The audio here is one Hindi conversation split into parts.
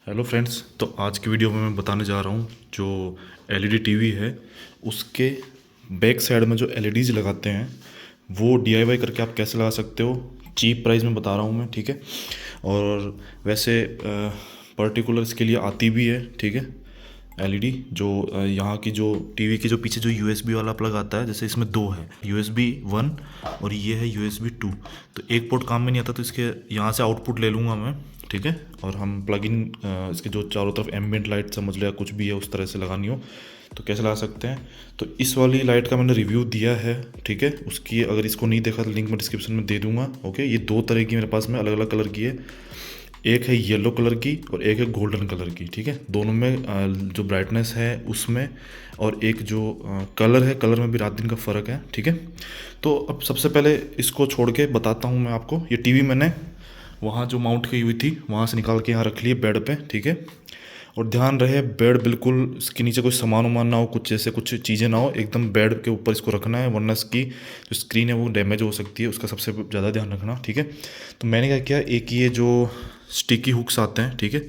Hello friends. तो आज की वीडियो में मैं बताने जा रहा हूँ जो एलईडी टीवी है उसके बैक साइड में जो एलईडीज लगाते हैं वो डीआईवाई करके आप कैसे लगा सकते हो। चीप प्राइस में बता रहा हूँ मैं, ठीक है। और वैसे पर्टिकुलर इसके लिए आती भी है, ठीक है। एलईडी जो यहाँ की जो टीवी के जो पीछे जो यूएसबी वाला प्लग आता है, जैसे इसमें दो है, यूएसबी 1 और ये है यूएसबी 2। तो एक पोर्ट काम में नहीं आता तो इसके यहाँ से आउटपुट ले लूँगा मैं, ठीक है। और हम प्लग इन इसके जो चारों तरफ एम्बिएंट लाइट समझ लिया कुछ भी है उस तरह से लगानी हो तो कैसे लगा सकते हैं। तो इस वाली लाइट का मैंने रिव्यू दिया है, ठीक है। उसकी अगर इसको नहीं देखा तो लिंक मैं डिस्क्रिप्शन में दे दूंगा, ओके। ये दो तरह की मेरे पास में अलग अलग कलर की है, एक है येलो कलर की और एक है गोल्डन कलर की, ठीक है। दोनों में जो ब्राइटनेस है उसमें और एक जो कलर है, कलर में भी रात दिन का फ़र्क है, ठीक है। तो अब सबसे पहले इसको छोड़ के बताता हूँ मैं आपको। ये टीवी मैंने वहाँ जो माउंट की हुई थी वहाँ से निकाल के यहाँ रख लिए बेड पे, ठीक है। और ध्यान रहे बेड बिल्कुल इसके नीचे कोई सामान वामान ना हो, कुछ जैसे कुछ चीज़ें ना हो, एकदम बेड के ऊपर इसको रखना है, वरना इसकी जो स्क्रीन है वो डैमेज हो सकती है, उसका सबसे ज़्यादा ध्यान रखना, ठीक है। तो मैंने क्या किया, एक ये जो स्टिकी हुक्स आते हैं, ठीक है,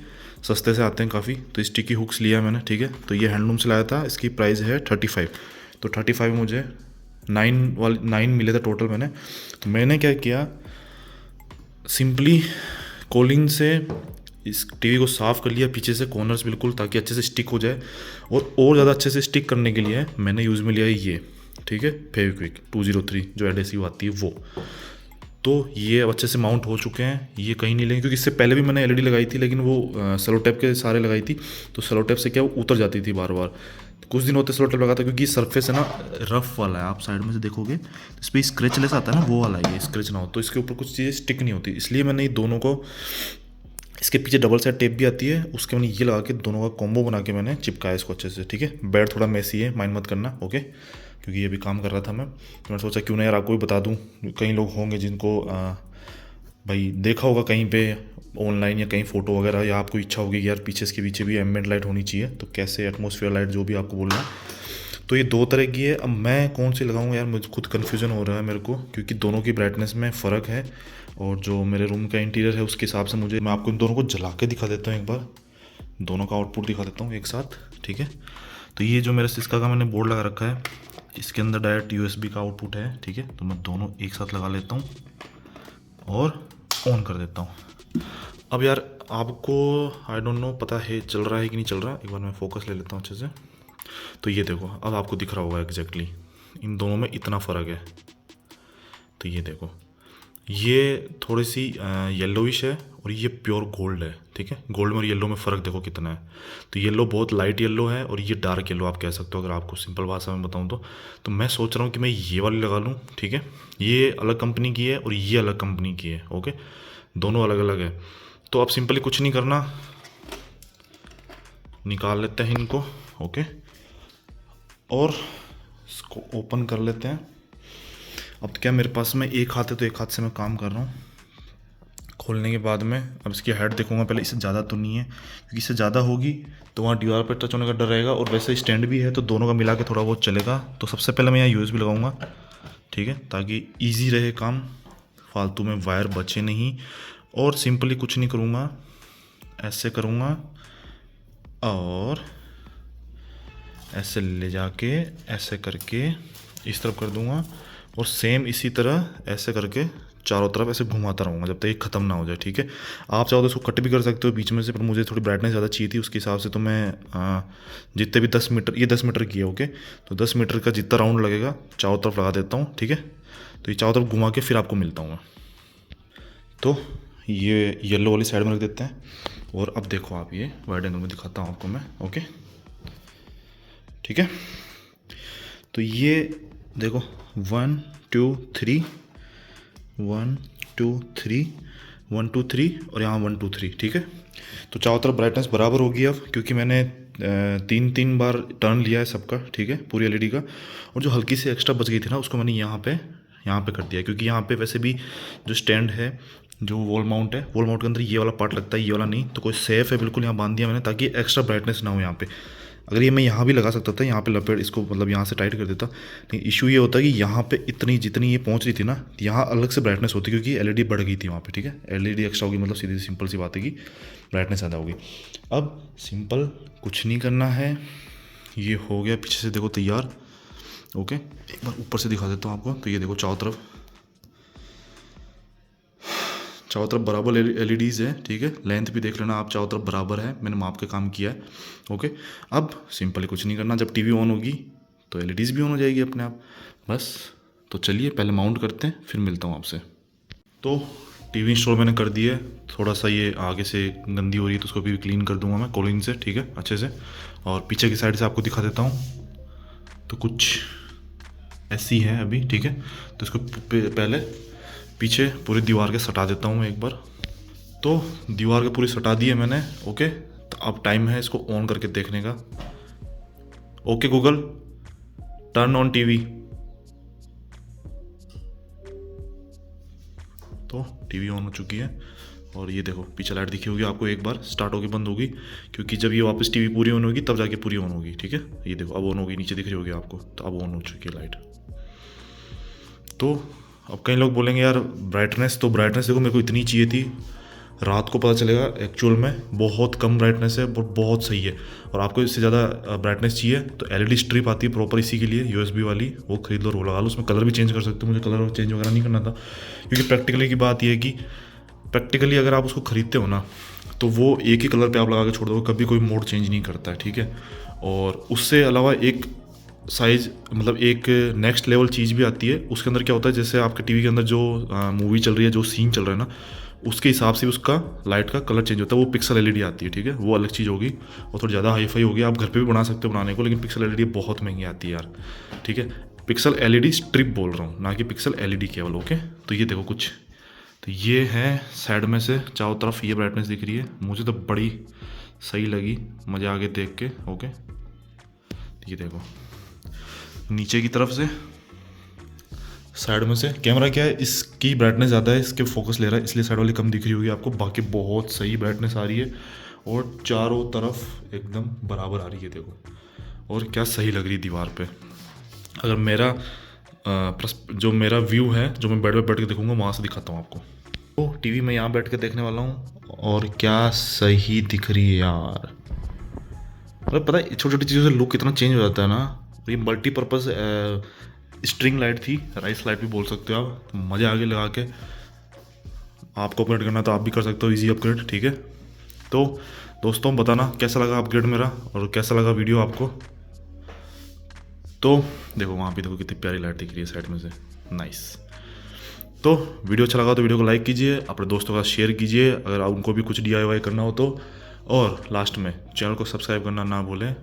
सस्ते से आते हैं काफ़ी, तो स्टिकी हुक्स लिया मैंने, ठीक है। तो ये हैंडलूम से लाया था, इसकी प्राइस है 35। तो 35 मुझे 9 मिले थे टोटल मैंने। तो मैंने क्या किया, सिंपली कॉलिंग से इस टीवी को साफ़ कर लिया पीछे से कॉर्नर्स बिल्कुल, ताकि अच्छे से स्टिक हो जाए। और ज़्यादा अच्छे से स्टिक करने के लिए मैंने यूज़ में लिया है ये, ठीक है, फेविक्विक 203 जो एडहेसिव आती है वो। तो ये अब अच्छे से माउंट हो चुके हैं, ये कहीं नहीं लेंगे, क्योंकि इससे पहले भी मैंने एलईडी लगाई थी लेकिन वो सेलो टेप के सारे लगाई थी, तो सेलो टेप से क्या वो उतर जाती थी बार बार। तो कुछ दिन होते सेलो टेप लगाता, क्योंकि सरफेस है ना रफ वाला है, आप साइड में से देखोगे तो इस पर स्क्रैचलेस आता है ना, वो वाला है, ये स्क्रैच ना हो तो इसके ऊपर कुछ चीज़ें स्टिक नहीं होती। इसलिए मैंने ये दोनों को, इसके पीछे डबल साइड टेप भी आती है, उसके मैंने ये लगा के दोनों का कॉम्बो बना के मैंने चिपकाया इसको अच्छे से, ठीक है। बेड थोड़ा मैसी है, माइंड मत करना, ओके, क्योंकि ये भी काम कर रहा था मैं, तो मैंने सोचा क्यों ना यार आपको भी बता दूं। कई लोग होंगे जिनको भाई देखा होगा कहीं पे ऑनलाइन या कहीं फ़ोटो वगैरह, या आपको इच्छा होगी कि यार पीछे इसके पीछे भी एम्बिएंट लाइट होनी चाहिए, तो कैसे एटमॉस्फेयर लाइट जो भी आपको बोलना है। तो ये दो तरह की है। अब मैं कौन सी लगाऊँ यार, मुझे खुद कन्फ्यूज़न हो रहा है मेरे को, क्योंकि दोनों की ब्राइटनेस में फ़र्क है और जो मेरे रूम का इंटीरियर है उसके हिसाब से मुझे, मैं आपको इन दोनों को जला के दिखा देता हूँ एक बार, दोनों का आउटपुट दिखा देता हूँ एक साथ, ठीक है। तो ये जो मेरा सिस्का का मैंने बोर्ड लगा रखा है, इसके अंदर डायरेक्ट यूएसबी का आउटपुट है, ठीक है। तो मैं दोनों एक साथ लगा लेता हूँ और ऑन कर देता हूँ। अब यार आपको आई डोंट नो पता है चल रहा है कि नहीं चल रहा, एक बार मैं फोकस ले लेता हूँ अच्छे से। तो ये देखो अब आपको दिख रहा होगा एग्जैक्टली इन दोनों में इतना फ़र्क है। तो ये देखो, ये थोड़ी सी येलोइश है और ये प्योर गोल्ड है, ठीक है। गोल्ड में और येलो में फ़र्क देखो कितना है। तो येलो बहुत लाइट येलो है और ये डार्क येलो आप कह सकते हो, अगर आपको सिंपल भाषा में बताऊं तो मैं सोच रहा हूँ कि मैं ये वाली लगा लूँ, ठीक है। ये अलग कंपनी की है और ये अलग कंपनी की है, ओके, दोनों अलग अलग है। तो आप सिंपली कुछ नहीं करना, निकाल लेते हैं इनको, ओके, और इसको ओपन कर लेते हैं। अब तो क्या मेरे पास में एक हाथ है तो एक हाथ से मैं काम कर रहा हूँ। खोलने के बाद में अब इसकी हेड देखूंगा पहले, इससे ज़्यादा तो नहीं है, क्योंकि इससे ज़्यादा होगी तो वहाँ दीवार पर टच होने का डर रहेगा, और वैसे स्टैंड भी है तो दोनों का मिला के थोड़ा बहुत चलेगा। तो सबसे पहले मैं यहाँ यूएसबी लगाऊंगा, ठीक है, ताकि ईजी रहे काम, फालतू में वायर बचे नहीं। और सिंपली कुछ नहीं करूँगा, ऐसे करूँगा और ऐसे ले जाके ऐसे करके इस तरफ कर दूँगा, और सेम इसी तरह ऐसे करके चारों तरफ ऐसे घुमाता रहूँगा जब तक ये ख़त्म ना हो जाए, ठीक है। आप चाहो तो इसको कट भी कर सकते हो बीच में से, पर मुझे थोड़ी ब्राइटनेस ज़्यादा चाहिए थी उसके हिसाब से, तो मैं जितने भी 10 मीटर, ये 10 मीटर की है, ओके, तो 10 मीटर का जितना राउंड लगेगा चारों तरफ लगा देता हूँ, ठीक है। तो ये चारों तरफ घुमा के फिर आपको मिलता हूँ मैं। तो ये येलो वाली साइड में रख देते हैं, और अब देखो आप, ये वाइड एंगल में दिखाता हूँ आपको मैं, ओके, ठीक है। तो ये देखो 1 2 3 1 2 3 1 2 3 और यहाँ 1 2 3, ठीक है। तो चारों तरफ ब्राइटनेस बराबर होगी अब, क्योंकि मैंने 3 बार टर्न लिया है सबका, ठीक है, पूरी एलईडी का। और जो हल्की सी एक्स्ट्रा बच गई थी ना उसको मैंने यहाँ पे कर दिया, क्योंकि यहाँ पे वैसे भी जो स्टैंड है, जो वॉल माउंट है, वॉल माउंट के अंदर ये वाला पार्ट लगता है, ये वाला नहीं, तो कोई सेफ है बिल्कुल, यहाँ बांध दिया मैंने ताकि एक्स्ट्रा ब्राइटनेस ना हो यहाँ पे। अगर ये मैं यहाँ भी लगा सकता था, यहाँ पे लपेट इसको मतलब यहाँ से टाइट कर देता, लेकिन इशू ये होता कि यहाँ पे इतनी जितनी ये पहुँच रही थी ना, यहाँ अलग से ब्राइटनेस होती क्योंकि एलईडी बढ़ गई थी वहाँ पे, ठीक है। एलईडी एक्स्ट्रा होगी मतलब सीधी सिंपल सी बात है कि ब्राइटनेस ज़्यादा होगी। अब सिंपल कुछ नहीं करना है, ये हो गया पीछे से देखो तैयार। ओके, एक बार ऊपर से दिखा देता हूँ आपको। तो ये देखो चारों तरफ बराबर एलईडीज़ है, ठीक है। लेंथ भी देख लेना आप, चारों तरफ बराबर है, मैंने माप के काम किया है। ओके, अब सिंपली कुछ नहीं करना, जब टीवी ऑन होगी तो एलईडीज़ भी ऑन हो जाएगी अपने आप, बस। तो चलिए पहले माउंट करते हैं, फिर मिलता हूँ आपसे। तो टीवी इंस्टॉल मैंने कर दिया है, थोड़ा सा ये आगे से गंदी हो रही है तो उसको भी क्लीन कर दूंगा मैं कोलिन से, ठीक है, अच्छे से। और पीछे की साइड से आपको दिखा देता हूँ। तो कुछ ऐसी है अभी, ठीक है। तो इसको पहले पीछे पूरी दीवार के सटा देता हूँ मैं एक बार। तो दीवार के पूरी सटा दी है मैंने। ओके, तो अब टाइम है इसको ऑन करके देखने का। Okay Google, turn on TV. तो टीवी ऑन हो चुकी है और ये देखो पीछे लाइट दिखी होगी आपको, एक बार स्टार्ट होगी बंद होगी, क्योंकि जब ये वापस टीवी पूरी ऑन होगी तब जाके पूरी ऑन होगी, ठीक है। ये देखो अब ऑन होगी, नीचे दिख रही होगी आपको, तो अब ऑन हो चुकी है लाइट। तो अब कई लोग बोलेंगे यार ब्राइटनेस, तो ब्राइटनेस देखो मेरे को इतनी चाहिए थी, रात को पता चलेगा एक्चुअल में बहुत कम ब्राइटनेस है, बट बहुत सही है। और आपको इससे ज़्यादा ब्राइटनेस चाहिए तो एलईडी स्ट्रिप आती है प्रॉपर इसी के लिए, यूएसबी वाली, वो खरीद लो, लगा लो। उसमें कलर भी चेंज कर सकते हो, मुझे कलर चेंज वगैरह नहीं करना था, क्योंकि प्रैक्टिकली की बात यह है कि प्रैक्टिकली अगर आप उसको ख़रीदते हो ना तो वो एक ही कलर पे आप लगा के छोड़ दो, कभी कोई मोड चेंज नहीं करता है, ठीक है। और उससे अलावा एक साइज़ मतलब एक नेक्स्ट लेवल चीज़ भी आती है, उसके अंदर क्या होता है, जैसे आपके टीवी के अंदर जो मूवी चल रही है, जो सीन चल रहा है ना, उसके हिसाब से उसका लाइट का कलर चेंज होता है। वो पिक्सल एलईडी आती है, ठीक है, वो अलग चीज़ होगी और थोड़ी ज़्यादा हाईफाई होगी। आप घर पे भी बना सकते हो बनाने को, लेकिन पिक्सल एलईडी बहुत महंगी आती है यार, ठीक है। पिक्सल एलईडी स्ट्रिप बोल रहा हूँ, ना कि पिक्सल एलईडी केवल। ओके, तो ये देखो कुछ, तो ये है साइड में से चारों तरफ ये ब्राइटनेस दिख रही है, मुझे तो बड़ी सही लगी, मज़ा आ गया देख के। ओके, ये देखो नीचे की तरफ से साइड में से कैमरा क्या है, इसकी ब्राइटनेस ज़्यादा है, इसके फोकस ले रहा है, इसलिए साइड वाली कम दिख रही होगी आपको, बाकी बहुत सही ब्राइटनेस आ रही है और चारों तरफ एकदम बराबर आ रही है, देखो। और क्या सही लग रही है दीवार पे। अगर मेरा जो मेरा व्यू है, जो मैं बेड पे बैठ के देखूंगा, वहाँ से दिखाता हूँ आपको। तो टीवी में यहाँ बैठ के देखने वाला हूँ और क्या सही दिख रही है यार। मतलब पता है छोटी छोटी चीज़ों से लुक कितना चेंज हो जाता है ना। ये मल्टीपर्पज़ स्ट्रिंग लाइट थी, राइस लाइट भी बोल सकते हो आप। मज़े आगे लगा के आपको अपग्रेड करना तो आप भी कर सकते हो, इजी अपग्रेड, ठीक है। तो दोस्तों बताना कैसा लगा अपग्रेड मेरा और कैसा लगा वीडियो आपको। तो देखो वहाँ पे देखो कितनी प्यारी लाइट दिख रही है साइड में से, नाइस। तो वीडियो अच्छा लगा तो वीडियो को लाइक कीजिए, अपने दोस्तों का शेयर कीजिए अगर उनको भी कुछ DIY करना हो तो, और लास्ट में चैनल को सब्सक्राइब करना ना भूलें।